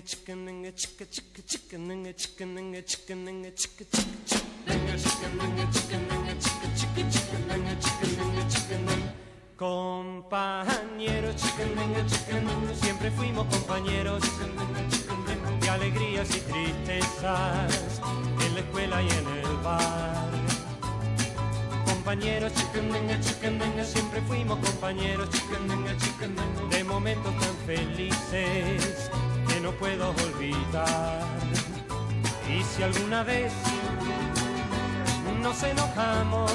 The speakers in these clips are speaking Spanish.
chicken, chicken, chicken, chicken, chicken, chicken, chicken, chicken. Compañeros, siempre fuimos compañeros de alegrías y tristezas en la escuela y en el bar. Compañeros, siempre fuimos compañeros de momentos tan felices que no puedo olvidar. Y si alguna vez nos enojamos,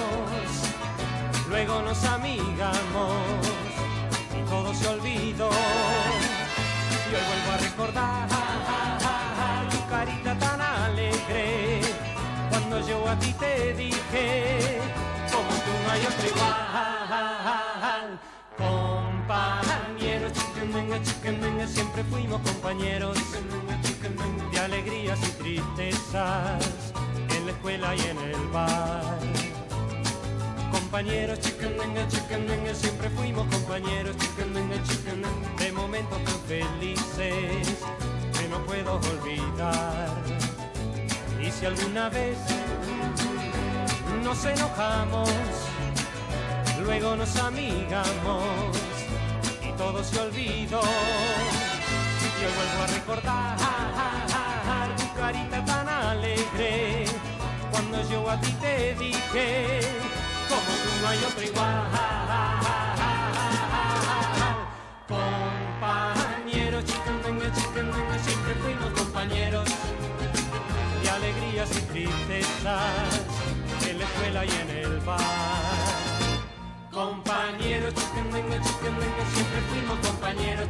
luego nos amigamos y todo se olvidó. Y hoy vuelvo a recordar tu carita tan alegre cuando yo a ti te dije, como tú no hay otro igual. Compañeros, siempre fuimos compañeros de alegrías y tristezas en la escuela y en el bar. Compañeros, siempre fuimos compañeros de momentos tan felices que no puedo olvidar. Y si alguna vez nos enojamos, luego nos amigamos y todo se olvidó. Y hoy vuelvo a recordar tu carita tan alegre cuando yo a ti te dije, como tú no hay otro igual. Compañeros, siempre fuimos compañeros de alegrías y tristezas en la escuela y en el bar. Compañeros, siempre fuimos compañeros